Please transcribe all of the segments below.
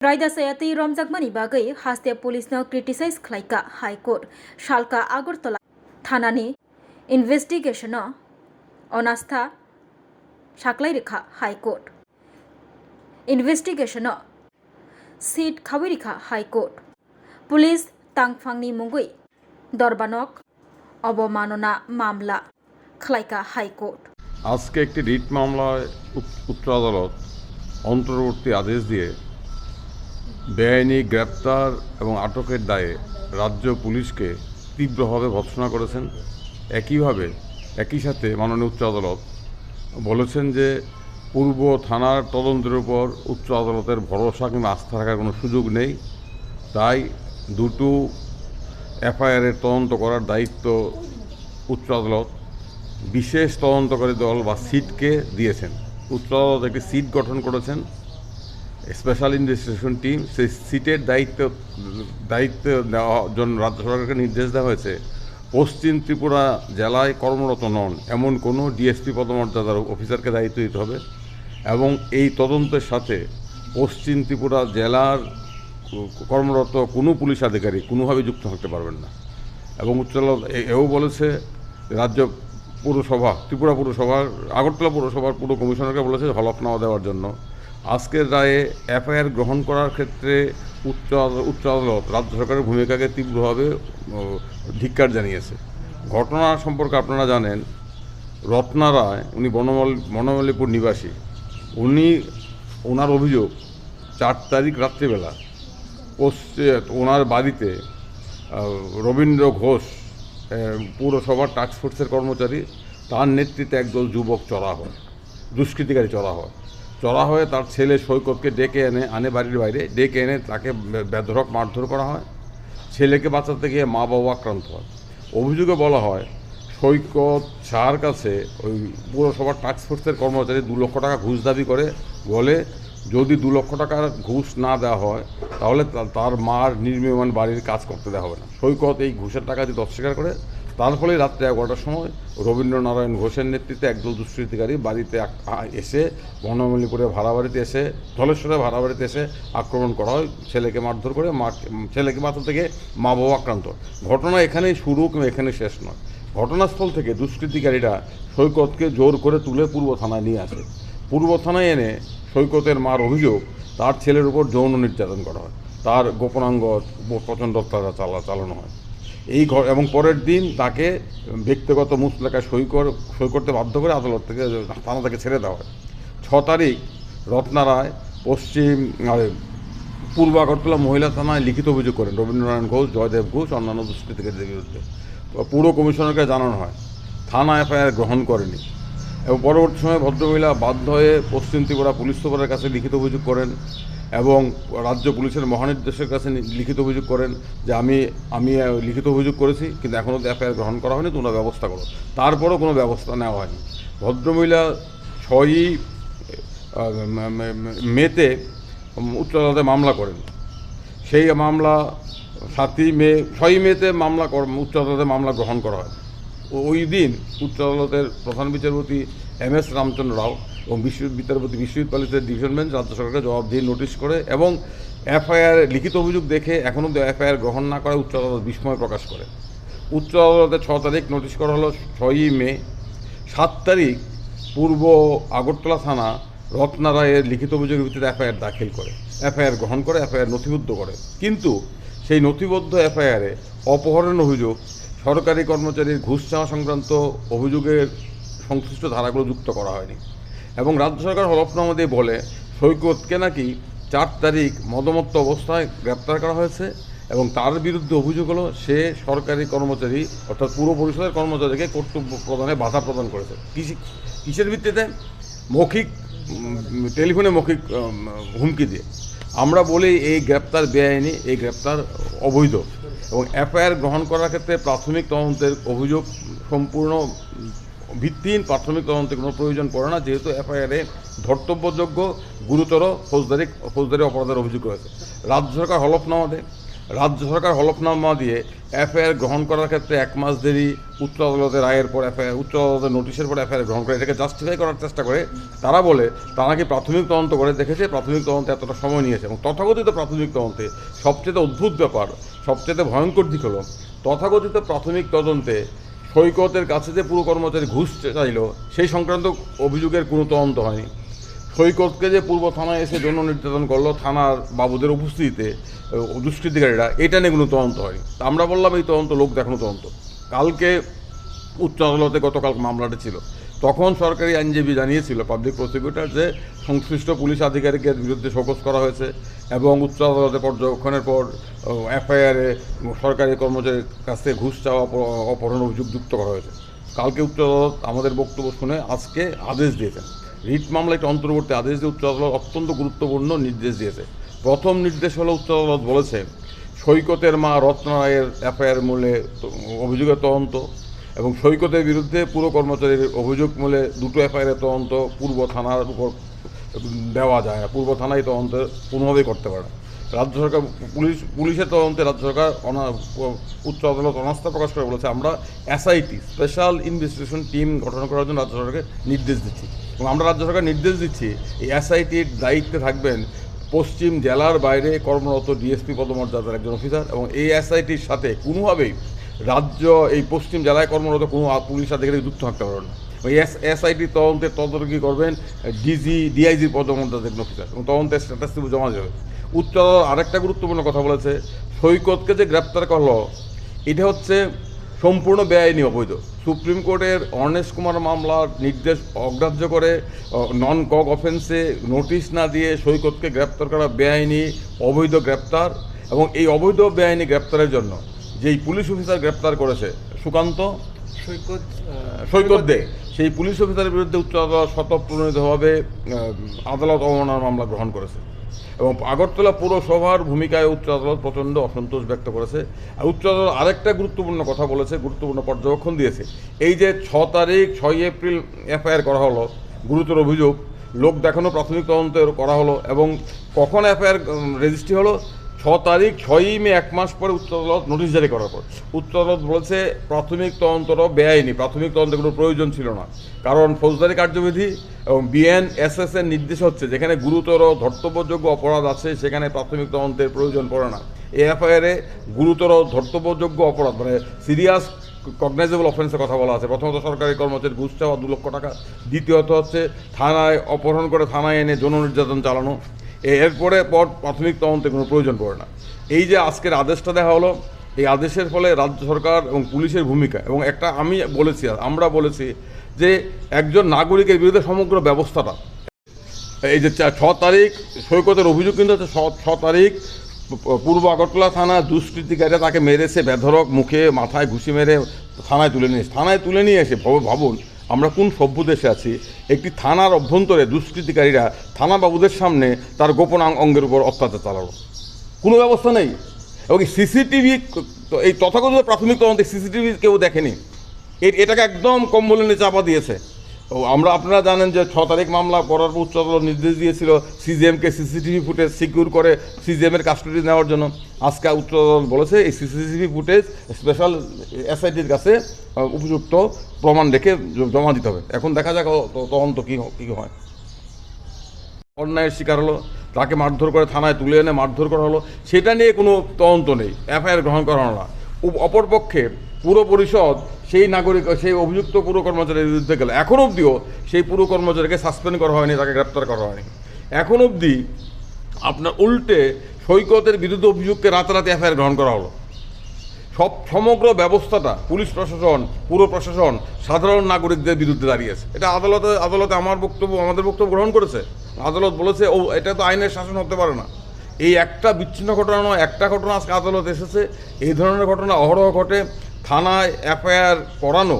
रायदा सयाती रमजाकमानी बागै हास्ते पुलिसनो क्रिटिसाइज खालायका हाईकोर्ट शालका आगरतला थानानि इन्वेस्टिगेशन अनास्था साक्लायरेखा हाईकोर्ट इन्वेस्टिगेशन सीट खावैरेखा हाईकोर्ट पुलिस तांगफांनि मुंगै दरबानक अवमानना मामला खालायका हाईकोर्ट আজকে একটি রিট মামলায় উচ্চ আদালত অন্তর্বর্তী আদেশ দিয়ে বেআইনি গ্রেপ্তার এবং আটকের দায়ে রাজ্য পুলিশকে তীব্রভাবে ভর্ৎসনা করেছেন। একই সাথে মাননীয় উচ্চ আদালত বলেছেন যে পূর্ব থানার তদন্তের উপর উচ্চ আদালতের ভরসা কিংবা আস্থা রাখার কোনো সুযোগ নেই। তাই দুটো এফআইআরের তদন্ত করার দায়িত্ব উচ্চ আদালত বিশেষ তদন্তকারী দল বা সিটকে দিয়েছেন। উচ্চ আদালত একটি সিট গঠন করেছেন, স্পেশাল ইনভেস্টিগেশন টিম। সেই সিটের দায়িত্ব দেওয়ার জন্য রাজ্য সরকারকে নির্দেশ দেওয়া হয়েছে পশ্চিম ত্রিপুরা জেলায় কর্মরত নন এমন কোনো ডিএসপি পদমর্যাদার অফিসারকে দায়িত্ব দিতে হবে এবং এই তদন্তের সাথে পশ্চিম ত্রিপুরা জেলার কর্মরত কোনো পুলিশ আধিকারিক কোনোভাবে যুক্ত থাকতে পারবেন না। এবং উচ্চ আদালত এও বলেছে রাজ্য পুরসভা, ত্রিপুরা পুরসভার, আগরতলা পুরসভার পুরো কমিশনারকে বলেছে হলফনামা দেওয়ার জন্য। আজকের রায়ে এফআইআর গ্রহণ করার ক্ষেত্রে উচ্চ আদালত রাজ্য সরকারের ভূমিকাকে তীব্রভাবে ধিক্কার জানিয়েছে। ঘটনা সম্পর্কে আপনারা জানেন, রত্না রায় উনি বনমালীপুর নিবাসী। ওনার অভিযোগ 4 তারিখ রাত্রিবেলা ওনার বাড়িতে রবীন্দ্র ঘোষ পুরসভার টাস্কফোর্সের কর্মচারী, তার নেতৃত্বে একদল যুবক দুষ্কৃতিকারী চড়া হয়ে তার ছেলে সৈকতকে ডেকে আনে বাড়ির বাইরে, ডেকে এনে তাকে বেধড়ক মারধর করা হয়। ছেলেকে বাঁচাতে গিয়ে মা বাবা আক্রান্ত হয়। অভিযোগে বলা হয় সৈকত শাহর কাছে ওই পুরসভার টাস্কফোর্সের কর্মচারী 2 লক্ষ টাকা ঘুষ দাবি করে, বলে যদি 2 লক্ষ টাকার ঘুষ না দেওয়া হয় তাহলে তার মার নির্মীয়মান বাড়ির কাজ করতে দেওয়া হবে না। সৈকত এই ঘুষের টাকা দিতে অস্বীকার করে। তার ফলে রাত্রে 11টার সময় রবীন্দ্রনারায়ণ ঘোষের নেতৃত্বে একদল দুষ্কৃতিকারী বাড়িতে এসে বনমালীপুরে ভাড়া বাড়িতে এসে ধলেশ্বরে ভাড়া বাড়িতে এসে আক্রমণ করা হয়। ছেলেকে মারধর করে ছেলেকে বাঁচাতে থেকে মা বাবা আক্রান্ত। ঘটনা এখানেই শুরু কিংবা এখানে শেষ নয়। ঘটনাস্থল থেকে দুষ্কৃতিকারীরা সৈকতকে জোর করে তুলে পূর্ব থানায় নিয়ে আসে। পূর্ব থানায় এনে সৈকতের মার অভিযোগ তার ছেলের উপর যৌন নির্যাতন করা হয়, তার গোপনাঙ্গ প্রচণ্ড অত্যাচার চালানো হয়। এবং পরের দিন তাকে ব্যক্তিগত মুচলেখায় সই করতে বাধ্য করে আদালত থেকে থানা থেকে ছেড়ে দেওয়া হয়। 6 তারিখ রত্না রায় পূর্ব আগরতলা মহিলা থানায় লিখিত অভিযোগ করেন রবীন্দ্রনারায়ণ ঘোষ, জয়দেব ঘোষ, অন্যান্য দুষ্কৃতিকারীদের বিরুদ্ধে। পুরো কমিশনারকে জানানো হয়, থানা এফআইআর গ্রহণ করেনি। এবং পরবর্তী সময়ে ভদ্রমহিলা বাধ্য হয়ে পশ্চিম ত্রিপুরা পুলিশ সুপারের কাছে লিখিত অভিযোগ করেন এবং রাজ্য পুলিশের মহানির্দেশের কাছে লিখিত অভিযোগ করেন যে আমি লিখিত অভিযোগ করেছি কিন্তু এখনও এফআইআর গ্রহণ করা হয়নি, তোমরা ব্যবস্থা করো। তারপরও কোনো ব্যবস্থা নেওয়া হয়নি। ভদ্রমহিলা 6ই মেতে উচ্চ আদালতে মামলা করেন। সেই মামলা 6ই মেতে উচ্চ আদালতে মামলা গ্রহণ করা হয়। ওই দিন উচ্চ আদালতের প্রধান বিচারপতি MS রামচন্দ্র রাও এবং বিচারপতি বিশ্বজিৎ পালিতের ডিভিশন বেঞ্চ রাজ্য সরকারকে জবাবদিহি নোটিশ করে এবং এফআইআর লিখিত অভিযোগ দেখে এখনও এফআইআর গ্রহণ না করে উচ্চ আদালত বিস্ময় প্রকাশ করে। উচ্চ আদালতে 6 তারিখ নোটিশ করা হলো 6ই মে। 7 তারিখ পূর্ব আগরতলা থানা রত্না রায়ের লিখিত অভিযোগের ভিত্তিতে এফআইআর দাখিল করে, এফআইআর গ্রহণ করে, এফআইআর নথিবদ্ধ করে। কিন্তু সেই নথিবদ্ধ এফআইআরে অপহরণ অভিযোগ, সরকারি কর্মচারীর ঘুষ চাওয়া সংক্রান্ত অভিযোগের সংশ্লিষ্ট ধারাগুলো যুক্ত করা হয়নি। এবং রাজ্য সরকার হলফনামা দিয়ে বলে সৈকতকে নাকি 4 তারিখ মদমত্ত অবস্থায় গ্রেপ্তার করা হয়েছে এবং তার বিরুদ্ধে অভিযোগ হলো সে সরকারি কর্মচারী অর্থাৎ পুর পরিষদের কর্মচারীকে কর্তব্য প্রদানে বাধা প্রদান করেছে। কিসের ভিত্তিতে? টেলিফোনে মৌখিক হুমকি দিয়ে। আমরা বলি এই গ্রেপ্তার বেআইনি, এই গ্রেপ্তার অবৈধ এবং এফআইআর গ্রহণ করার ক্ষেত্রে প্রাথমিক তদন্তের অভিযোগ সম্পূর্ণ ভিত্তিহীন। প্রাথমিক তদন্তের কোনো প্রয়োজন পড়ে না, যেহেতু এফআইআরে ধর্তব্যযোগ্য গুরুতর ফৌজদারি অপরাধের অভিযোগ রয়েছে। রাজ্য সরকার হলফনামা দেয়। রাজ্য সরকার হলফনামা দিয়ে এফআইআর গ্রহণ করার ক্ষেত্রে 1 মাস দেরি, উচ্চ আদালতের রায়ের পর উচ্চ আদালতের নোটিশের পর এফআইআর গ্রহণ করে এটাকে জাস্টিফাই করার চেষ্টা করে। তারা বলে তারা নাকি প্রাথমিক তদন্ত করে দেখেছে, প্রাথমিক তদন্তে এতটা সময় নিয়েছে। এবং তথাকথিত প্রাথমিক তদন্তে সবচেয়ে অদ্ভুত ব্যাপার, সবচেয়ে ভয়ঙ্কর দিক হলো তথাকথিত প্রাথমিক তদন্তে সৈকতের কাছে যে পুরো কর্মচারী ঘুষ চাইল সেই সংক্রান্ত অভিযোগের কোনো তদন্ত হয়নি। সৈকতকে যে পূর্ব থানায় এসে যৌন নির্যাতন করলো থানার বাবুদের উপস্থিতিতে দুষ্কৃতিকারীরা, এটা নিয়ে কোনো তদন্ত হয়নি। আমরা বললাম এই তদন্ত লোক দেখানো তদন্ত। কালকে উচ্চ আদালতে গতকাল মামলাটা ছিল, তখন সরকারি আইনজীবী জানিয়েছিল পাবলিক প্রসিকিউটর যে সংশ্লিষ্ট পুলিশ আধিকারিকের বিরুদ্ধে শোকজ করা হয়েছে এবং উচ্চ আদালতে পর্যবেক্ষণের পর এফআইআরে সরকারি কর্মচারীর কাছ থেকে ঘুষ চাওয়া অপহরণ অভিযোগ যুক্ত করা হয়েছে। কালকে উচ্চ আদালত আমাদের বক্তব্য শুনে আজকে আদেশ দিয়েছেন। রিট মামলা একটি অন্তর্বর্তী আদেশ দিয়ে উচ্চ আদালত অত্যন্ত গুরুত্বপূর্ণ নির্দেশ দিয়েছে। প্রথম নির্দেশ হলো উচ্চ আদালত বলেছে সৈকতের মা রত্না রায়ের এফআইআর মূলে অভিযোগের তদন্ত এবং সৈকতের বিরুদ্ধে পুরো কর্মচারীর অভিযোগ মূলে দুটো এফআইআর তদন্ত পূর্ব থানার উপর দেওয়া যায় না, পূর্ব থানায় তদন্ত কোনোভাবেই করতে পারে না। রাজ্য সরকার পুলিশের তদন্তে রাজ্য সরকার উচ্চ আদালত অনাস্থা প্রকাশ করে বলেছে আমরা এসআইটি স্পেশাল ইনভেস্টিগেশন টিম গঠন করার জন্য রাজ্য সরকারকে নির্দেশ দিচ্ছি। এবং আমরা রাজ্য সরকার নির্দেশ দিচ্ছি এই এসআইটির দায়িত্বে থাকবেন পশ্চিম জেলার বাইরে কর্মরত ডিএসপি পদমর্যাদার একজন অফিসার এবং এই এসআইটির সাথে কোনোভাবেই রাজ্য এই পশ্চিম জেলায় কর্মরত কোনো পুলিশ আধিকারিক যুক্ত থাকতে পারবেন না। ওই এসআইটি তদন্তের তদারকি করবেন ডিআইজির পদমর্যাদার একজন অফিসার এবং তদন্তের স্ট্যাটাস জমা যাবে। উচ্চ আদালত আরেকটা গুরুত্বপূর্ণ কথা বলেছে, সৈকতকে যে গ্রেপ্তার করলো এটা হচ্ছে সম্পূর্ণ বেআইনি অবৈধ। সুপ্রিম কোর্টের অর্ণেশ কুমার মামলার নির্দেশ অগ্রাহ্য করে নন কক অফেন্সে নোটিশ না দিয়ে সৈকতকে গ্রেপ্তার করা বেআইনি অবৈধ গ্রেপ্তার। এবং এই অবৈধ বেআইনি গ্রেপ্তারের জন্য যেই পুলিশ অফিসার গ্রেপ্তার করেছে সুকান্ত সৈকত দে, সেই পুলিশ অফিসারের বিরুদ্ধে উচ্চ আদালত স্বতঃপ্রণোদিতভাবে আদালত অবমাননার মামলা গ্রহণ করেছে এবং আগরতলা পৌরসভার ভূমিকায় উচ্চ আদালত প্রচণ্ড অসন্তোষ ব্যক্ত করেছে। আর উচ্চ আদালত আরেকটা গুরুত্বপূর্ণ কথা বলেছে, গুরুত্বপূর্ণ পর্যবেক্ষণ দিয়েছে। এই যে 6 এপ্রিল এফআইআর করা হলো, গুরুতর অভিযোগ, লোক দেখানো প্রাথমিক তদন্ত করা হলো এবং কখন এফআইআর রেজিস্ট্রি হলো 6 মে, 1 মাস পরে উচ্চ আদালত নোটিশ জারি করার পর উচ্চ আদালত বলেছে প্রাথমিক তদন্তটাও বেআইনি, প্রাথমিক তদন্তের কোনো প্রয়োজন ছিল না। কারণ ফৌজদারি কার্যবিধি এবং বিএনএসএস এর নির্দেশ হচ্ছে যেখানে গুরুতর ধর্তব্যযোগ্য অপরাধ আছে সেখানে প্রাথমিক তদন্তের প্রয়োজন পড়ে না। এই এফআইআরে গুরুতর ধর্তব্যযোগ্য অপরাধ মানে সিরিয়াস কগনাইজেবল অফেন্সের কথা বলা আছে। প্রথমত সরকারি কর্মচারী ঘুষ চাওয়া 2 লক্ষ টাকা, দ্বিতীয়ত হচ্ছে থানায় অপহরণ করে থানায় এনে যৌন নির্যাতন চালানো। এরপরে প্রাথমিক তদন্তে কোনো প্রয়োজন পড়ে না। এই যে আজকের আদেশটা দেওয়া হলো, এই আদেশের ফলে রাজ্য সরকার এবং পুলিশের ভূমিকা এবং একটা আমরা বলেছি যে একজন নাগরিকের বিরুদ্ধে সমগ্র ব্যবস্থাটা, এই যে 6 তারিখ সৈকতের অভিযোগ কিন্তু হচ্ছে 6 তারিখ পূর্ব আগরতলা থানা দুষ্কৃতিকারীরা তাকে মেরেছে বেধড়ক, মুখে মাথায় ঘুষি মেরে থানায় তুলে নিয়ে এসে ভাবুন আমরা কোন সভ্য দেশে আছি। একটি থানার অভ্যন্তরে দুষ্কৃতিকারীরা থানা বাবুদের সামনে তার গোপন অঙ্গের উপর অত্যাচার চালালো, কোনো ব্যবস্থা নেই। এবং সিসিটিভি, এই তথাকথিত প্রাথমিক তদন্তে সিসিটিভি কেউ দেখেনি, এটাকে একদম কম্বলে চাপা দিয়েছে। আপনারা জানেন যে 6 তারিখ মামলা করার পর উচ্চ আদালত নির্দেশ দিয়েছিল সিজিএমকে সিসিটিভি ফুটেজ সিকিউর করে সিজিএমের কাস্টডি নেওয়ার জন্য। আজকে উচ্চ আদালত বলেছে এই সিসিটিভি ফুটেজ স্পেশাল এসআইটির কাছে উপযুক্ত প্রমাণ রেখে জমা দিতে হবে। এখন দেখা যাক তদন্ত কী হয়। অন্যায়ের শিকার হলো, তাকে মারধর করে থানায় তুলে এনে মারধর করা হলো, সেটা নিয়ে কোনো তদন্ত নেই, এফআইআর গ্রহণ করা হলো না। অপরপক্ষে পুরো পরিষদ সেই অভিযুক্ত পুরো কর্মচারীর বিরুদ্ধে গেল, এখন অবধিও সেই পুরো কর্মচারীকে সাসপেন্ড করা হয়নি, তাকে গ্রেপ্তার করা হয়নি। এখন অবধি আপনার উল্টে সৈকতের বিরুদ্ধে অভিযোগকে রাতারাতি এফআইআর গ্রহণ করা হলো। সমগ্র ব্যবস্থাটা পুলিশ প্রশাসন, পুরো প্রশাসন সাধারণ নাগরিকদের বিরুদ্ধে দাঁড়িয়েছে। এটা আদালতে আমাদের বক্তব্য গ্রহণ করেছে। আদালত বলেছে এটা তো আইনের শাসন হতে পারে না। এই একটা বিচ্ছিন্ন ঘটনা নয়, একটা ঘটনা আজকে আদালত এসেছে। এই ধরনের ঘটনা অহরহ ঘটে। থানায় এফআইআর করানো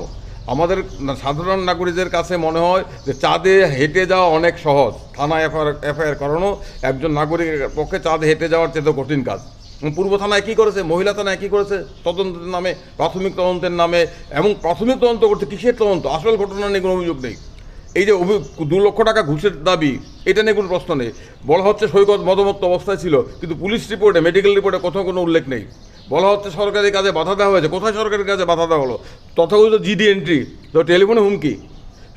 আমাদের সাধারণ নাগরিকদের কাছে মনে হয় যে চাঁদে হেঁটে যাওয়া অনেক সহজ। থানায় এফআইআর করানো একজন নাগরিকের পক্ষে চাঁদে হেঁটে যাওয়ার চেয়ে কঠিন কাজ। পূর্ব থানায় কী করেছে, মহিলা থানায় কী করেছে, তদন্তের নামে, প্রাথমিক তদন্তের নামে, এবং প্রাথমিক তদন্ত করছে কিসের তদন্ত, আসল ঘটনা নিয়ে কোনো অভিযোগ নেই। এই যে 2 লক্ষ টাকা ঘুষের দাবি, এটা নিয়ে কোনো প্রশ্ন নেই। বলা হচ্ছে সৈকত মদমত্ত অবস্থায় ছিল, কিন্তু পুলিশ রিপোর্টে, মেডিকেল রিপোর্টে কোথাও কোনো উল্লেখ নেই। বলা হচ্ছে সরকারি কাজে বাধা দেওয়া হয়েছে, কোথায় সরকারি কাজে বাধা দেওয়া হলো? তথাকথিত জিডি এন্ট্রি, তো টেলিফোনে হুমকি,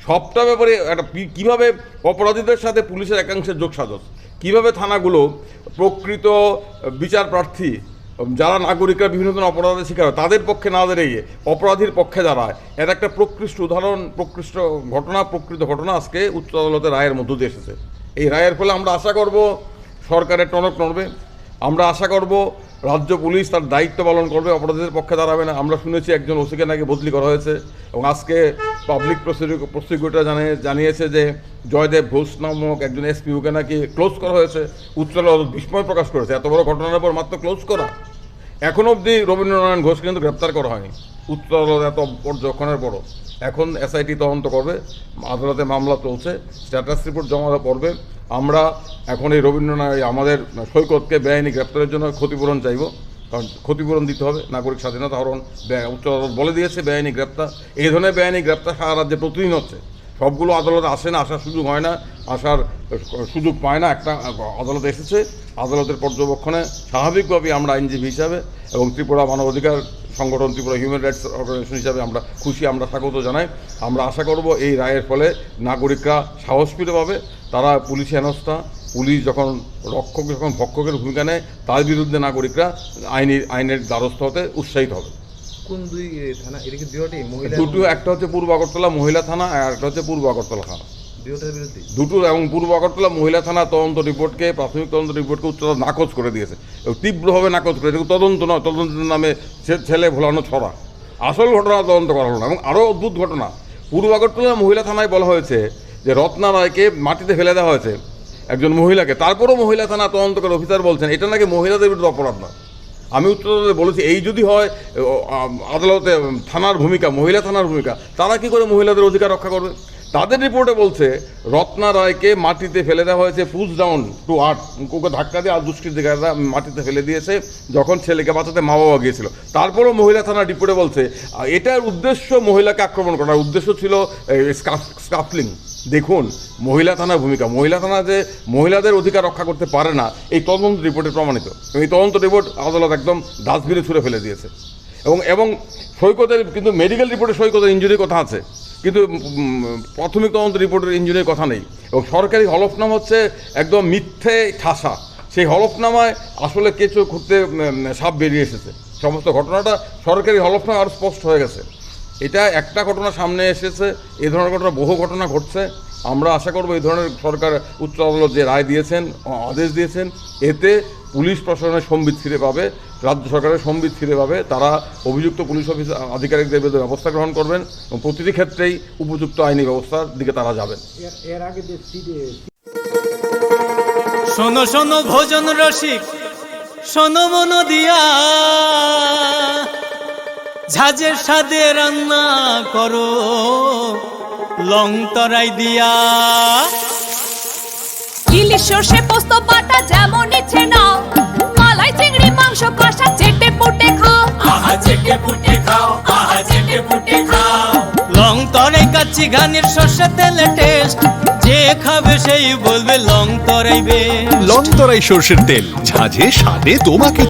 সবটা ব্যাপারে একটা কীভাবে অপরাধীদের সাথে পুলিশের একাংশের যোগসাজশ, কীভাবে থানাগুলো প্রকৃত বিচার প্রার্থী যারা নাগরিকরা বিভিন্ন ধরনের অপরাধের শিকার হয় তাদের পক্ষে না দাঁড়িয়ে অপরাধীর পক্ষে দাঁড়ায়, এর একটা প্রকৃষ্ট উদাহরণ, প্রকৃষ্ট ঘটনা, প্রকৃত ঘটনা আজকে উচ্চ আদালতের রায়ের মধ্য দিয়ে এসেছে। এই রায়ের ফলে আমরা আশা করব সরকারের টনক নড়বে, আমরা আশা করব রাজ্য পুলিশ তার দায়িত্ব পালন করবে, অপরাধীদের পক্ষে দাঁড়াবে না। আমরা শুনেছি একজন ওসিকে নাকি বদলি করা হয়েছে, এবং আজকে পাবলিক প্রসিকিউটর জানিয়েছে যে জয়দেব ঘোষ নামক একজন এসপিওকে নাকি ক্লোজ করা হয়েছে। উচ্চ আদালত বিস্ময় প্রকাশ করেছে, এত বড় ঘটনার পর মাত্র ক্লোজ করা। এখন অবধি রবীন্দ্রনারায়ণ ঘোষকে কিন্তু গ্রেপ্তার করা হয়নি। উচ্চ আদালত এত পর্যবেক্ষণের পরও এখন এসআইটি তদন্ত করবে, আদালতে মামলা চলছে, স্ট্যাটাস রিপোর্ট জমা পড়বে। আমরা এখন এই রবীন্দ্রনারায়ণ আমাদের সৈকতকে বেআইনি গ্রেপ্তারের জন্য ক্ষতিপূরণ চাইব, কারণ ক্ষতিপূরণ দিতে হবে, নাগরিক স্বাধীনতা হরণ উচ্চ আদালত বলে দিয়েছে। বেআইনি গ্রেপ্তার, এই ধরনের বেআইনি গ্রেপ্তার সারা রাজ্যে প্রতিদিন হচ্ছে। সবগুলো আদালতে আসে না, আসার সুযোগ হয় না, আসার সুযোগ পায় না। একটা আদালতে এসেছে, আদালতের পর্যবেক্ষণে স্বাভাবিকভাবেই আমরা আইনজীবী হিসাবে এবং ত্রিপুরা মানবাধিকার সংগঠন, ত্রিপুরা হিউম্যান রাইটস অর্গানাইজেশন হিসাবে আমরা খুশি, আমরা স্বাগত জানাই। আমরা আশা করব এই রায়ের ফলে নাগরিকরা সাহস ফিরে পাবে, তারা পুলিশি হেনস্থা, পুলিশ যখন রক্ষক যখন ভক্ষকের ভূমিকা নেয় তার বিরুদ্ধে নাগরিকরা আইনের দ্বারস্থ হতে উৎসাহিত হবে। কোন দুই থানা? এটা কি দুটোই মহিলা? দুটো, একটা হচ্ছে পূর্ব আগরতলা মহিলা থানা আর একটা হচ্ছে পূর্ব আগরতলা থানা। দুটোর বিরুদ্ধে দুটো, এবং পূর্ব আগরতলা মহিলা থানা তদন্ত রিপোর্টকে, প্রাথমিক তদন্ত রিপোর্টকে উচ্চ আদালত নাকচ করে দিয়েছে, এবং তীব্রভাবে নাকচ করে। এটা তদন্ত নয়, তদন্তের নামে ছেলে ভোলানো ছড়া, আসল ঘটনা তদন্ত করা হলো না। এবং আরও অদ্ভুত ঘটনা, পূর্ব আগরতলা মহিলা থানায় বলা হয়েছে যে রত্না রায়কে মাটিতে ফেলে দেওয়া হয়েছে, একজন মহিলাকে। তারপরও মহিলা থানা তদন্তকারী অফিসার বলছেন এটা নাকি মহিলাদের বিরুদ্ধে অপরাধ না। আমি উচ্চ আদালতে বলেছি এই যদি হয় আদালতে থানার ভূমিকা, মহিলা থানার ভূমিকা, তারা কি করে মহিলাদের অধিকার রক্ষা করবে? তাদের রিপোর্টে বলছে রত্না রায়কে মাটিতে ফেলে দেওয়া হয়েছে, পুশ ডাউন টু আর্থ, ওকে ধাক্কা দিয়ে আর দুষ্কৃতিকারীরা মাটিতে ফেলে দিয়েছে যখন ছেলেকে বাঁচাতে মা বাবা গিয়েছিল। তারপরেও মহিলা থানার রিপোর্টে বলছে এটার উদ্দেশ্য মহিলাকে আক্রমণ করার উদ্দেশ্য ছিল স্কাফলিং। দেখুন মহিলা থানার ভূমিকা, মহিলা থানা যে মহিলাদের অধিকার রক্ষা করতে পারে না, এই তদন্ত রিপোর্টে প্রমাণিত। এই তদন্ত রিপোর্ট আদালত একদম ডাস্টবিনে ছুঁড়ে ফেলে দিয়েছে। এবং সৈকতের কিন্তু মেডিকেল রিপোর্টে সৈকতের ইঞ্জুরির কথা আছে, কিন্তু প্রাথমিক তদন্ত রিপোর্টের ইঞ্জুরির কথা নেই। এবং সরকারি হলফনামা হচ্ছে একদম মিথ্যে ঠাসা, সেই হলফনামায় আসলে কেঁচো খুঁড়তে সাপ বেরিয়ে এসেছে। সমস্ত ঘটনাটা সরকারি হলফনামা আর স্পষ্ট হয়ে গেছে। এটা একটা ঘটনা সামনে এসেছে, এই ধরনের ঘটনা বহু ঘটনা ঘটছে। আমরা আশা করব এই ধরনের সরকার উচ্চ আদালত যে রায় দিয়েছেন, আদেশ দিয়েছেন, এতে পুলিশ প্রশাসনের সম্বিত ফিরে পাবে, রাজ্য সরকারের সম্বিত ফিরে পাবে। তারা অভিযুক্ত পুলিশ অফিসার আধিকারিকদের বিরুদ্ধে ব্যবস্থা গ্রহণ করবেন এবং প্রতিটি ক্ষেত্রেই উপযুক্ত আইনি ব্যবস্থার দিকে তারা যাবেন। এর আগে শোনো শোনো ভোজন রসিক, শোনো মন দিয়া, ঝাঁঝের স্বাদে রান্না করো লং তরাই দিয়া। ইলিশ সর্ষে পোস্ত বাটা যেমন ইচ্ছে নাও, মালাই চিংড়ি মাংস কষা চেটে পুটে খাও, আহা চেটে পুটে খাও, আহা চেটে পুটে খাও। লং তরাই কাচ্চি ঘানির সর্ষে তেলে টেস্ট, যে খাবে সেই বলবে লং তরাই বেশ। লং তরাই সর্ষের তেল, ঝাঁঝে স্বাদে তোমাকে